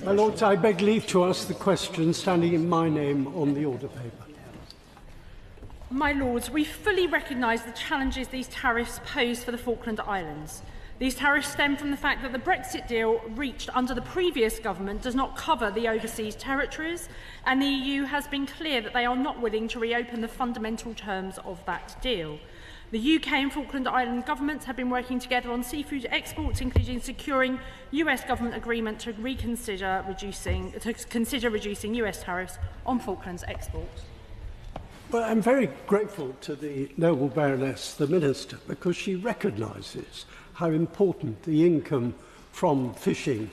My Lords, I beg leave to ask the question standing in my name on the order paper. My Lords, we fully recognise the challenges these tariffs pose for the Falkland Islands. These tariffs stem from the fact that the Brexit deal reached under the previous government does not cover the overseas territories, and the EU has been clear that they are not willing to reopen the fundamental terms of that deal. The UK and Falkland Island governments have been working together on seafood exports, including securing US government agreement to consider reducing US tariffs on Falklands exports. Well, I'm very grateful to the noble Baroness, the Minister, because she recognises how important the income from fishing,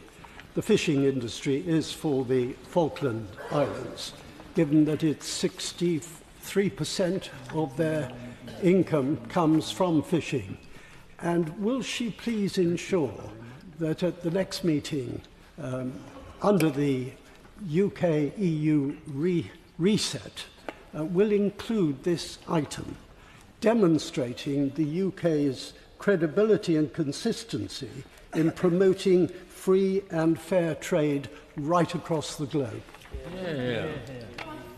the fishing industry, is for the Falkland Islands, given that it's 63% of their income comes from fishing. And will she please ensure that at the next meeting, under the UK-EU reset, will include this item, demonstrating the UK's credibility and consistency in promoting free and fair trade right across the globe?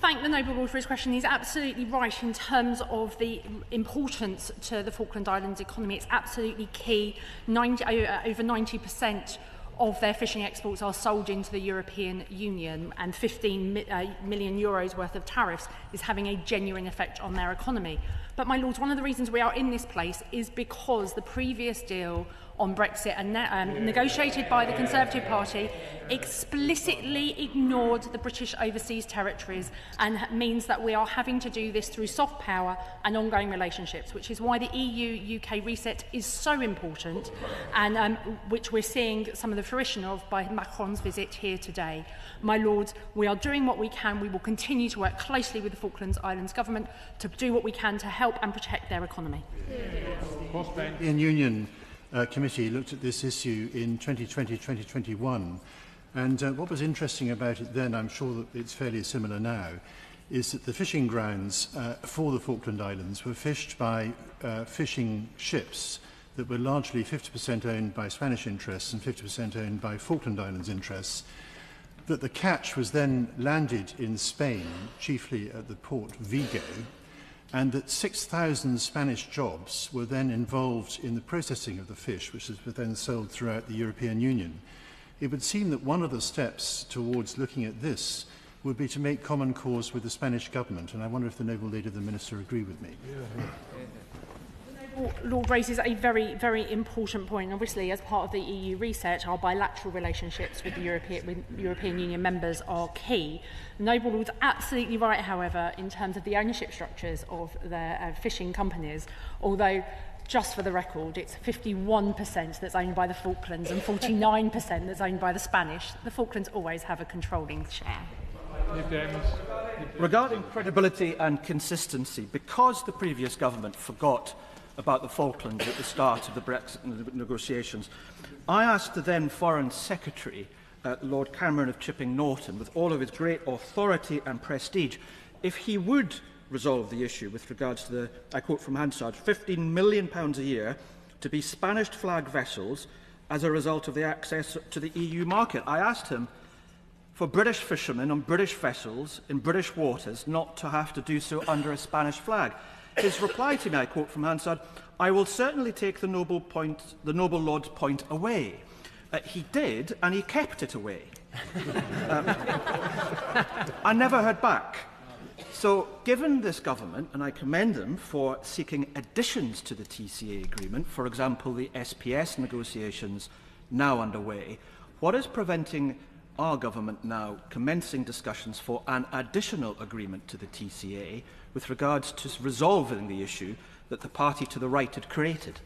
Thank the noble lord for his question. He's absolutely right in terms of the importance to the Falkland Islands economy. It's absolutely key. Over 90% of their fishing exports are sold into the European Union, and 15 million euros worth of tariffs is having a genuine effect on their economy. But, my lords, one of the reasons we are in this place is because the previous deal on Brexit and negotiated by the Conservative Party explicitly ignored the British overseas territories, and means that we are having to do this through soft power and ongoing relationships, which is why the EU-UK reset is so important, and which we're seeing some of the fruition of by Macron's visit here today. My lords, we are doing what we can. We will continue to work closely with the Falklands Islands Government to do what we can to help and protect their economy. The European Union Committee looked at this issue in 2020-2021, and what was interesting about it then, I'm sure that it's fairly similar now, is that the fishing grounds for the Falkland Islands were fished by fishing ships that were largely 50% owned by Spanish interests and 50% owned by Falkland Islands interests, that the catch was then landed in Spain, chiefly at the port Vigo, and that 6,000 Spanish jobs were then involved in the processing of the fish, which was then sold throughout the European Union. It would seem that one of the steps towards looking at this would be to make common cause with the Spanish government, and I wonder if the noble lady the Minister agree with me. Lord raises a very, very important point. Obviously, as part of the EU reset, our bilateral relationships with the European Union members are key. The noble Lord's absolutely right, however, in terms of the ownership structures of the fishing companies, although, just for the record, it's 51% that's owned by the Falklands and 49% that's owned by the Spanish. The Falklands always have a controlling share. Regarding credibility and consistency, because the previous government forgot about the Falklands at the start of the Brexit negotiations, I asked the then Foreign Secretary, Lord Cameron of Chipping Norton, with all of his great authority and prestige, if he would resolve the issue with regards to the, I quote from Hansard, £15 million a year to be Spanish flag vessels as a result of the access to the EU market. I asked him for British fishermen on British vessels in British waters not to have to do so under a Spanish flag. His reply to me, I quote from Hansard, "I will certainly take the noble Lord's point away." He did, and he kept it away. I never heard back. So, given this government, and I commend them for seeking additions to the TCA agreement, for example, the SPS negotiations now underway, what is preventing our government now commencing discussions for an additional agreement to the TCA with regards to resolving the issue that the party to the right had created?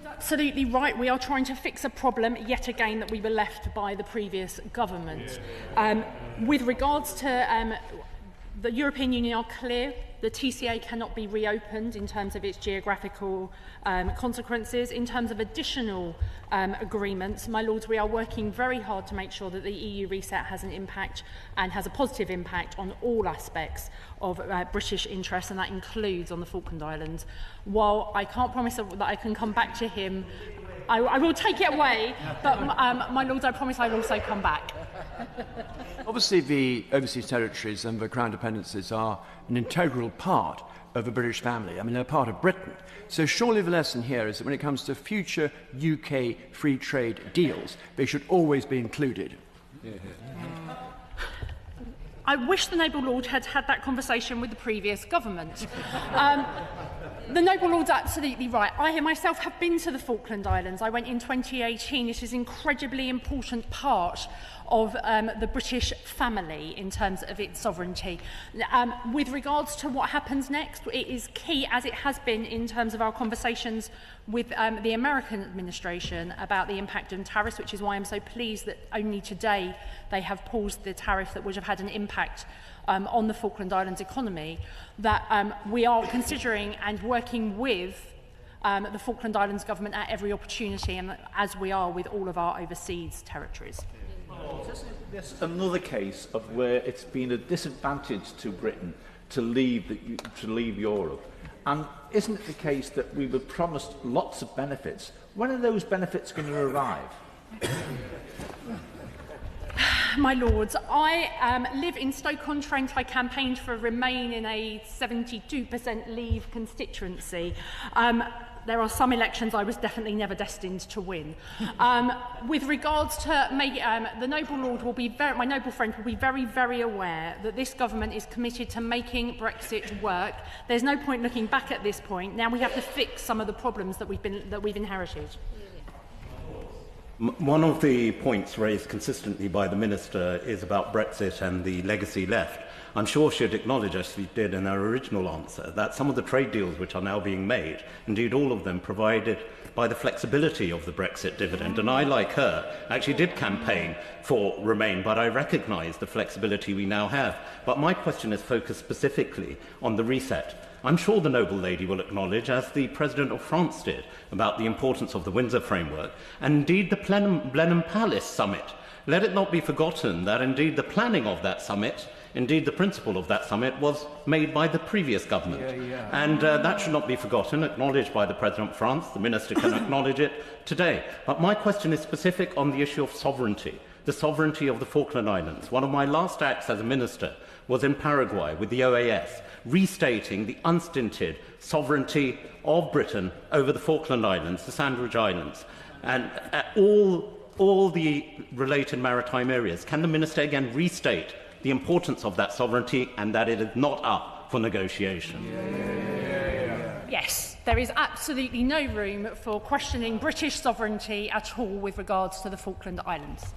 Absolutely right. We are trying to fix a problem, yet again, that we were left by the previous government. With regards to the European Union are clear. The TCA cannot be reopened in terms of its geographical consequences. In terms of additional agreements, my lords, we are working very hard to make sure that the EU reset has an impact and has a positive impact on all aspects of British interests, and that includes on the Falkland Islands. While I can't promise that I can come back to him I will take it away, but my Lords, I promise I'll also come back. Obviously, the overseas territories and the Crown dependencies are an integral part of the British family. I mean, they're part of Britain. So surely the lesson here is that when it comes to future UK free trade deals, they should always be included. I wish the Noble Lord had had that conversation with the previous government. The Noble Lord's absolutely right. I myself have been to the Falkland Islands. I went in 2018. It is an incredibly important part of the British family in terms of its sovereignty. With regards to what happens next, it is key, as it has been in terms of our conversations with the American administration about the impact on tariffs, which is why I'm so pleased that only today they have paused the tariff that would have had an impact on the Falkland Islands economy, that we are considering and working with the Falkland Islands Government at every opportunity, and as we are with all of our overseas territories. There's another case of where it's been a disadvantage to Britain to leave Europe. And isn't it the case that we were promised lots of benefits? When are those benefits going to arrive? My Lords, I live in Stoke-on-Trent. I campaigned for Remain in a 72% Leave constituency. There are some elections I was definitely never destined to win. With regards to the Noble Lord will be my noble friend will be very, very aware that this government is committed to making Brexit work. There's no point looking back at this point. Now we have to fix some of the problems that we've inherited. One of the points raised consistently by the Minister is about Brexit and the legacy left. I'm sure she'd acknowledge, as she did in her original answer, that some of the trade deals which are now being made, indeed all of them, provided by the flexibility of the Brexit dividend. And I, like her, actually did campaign for Remain, but I recognise the flexibility we now have. But my question is focused specifically on the reset. I'm sure the noble lady will acknowledge, as the President of France did, about the importance of the Windsor Framework, and indeed the Blenheim Palace Summit. Let it not be forgotten that indeed the planning of that summit, indeed the principle of that summit, was made by the previous government. And that should not be forgotten, acknowledged by the President of France. The Minister can acknowledge it today. But my question is specific on the issue of sovereignty, the sovereignty of the Falkland Islands. One of my last acts as a Minister was in Paraguay with the OAS, restating the unstinted sovereignty of Britain over the Falkland Islands, the Sandwich Islands, and all the related maritime areas. Can the Minister again restate the importance of that sovereignty and that it is not up for negotiation? Yes, there is absolutely no room for questioning British sovereignty at all with regards to the Falkland Islands.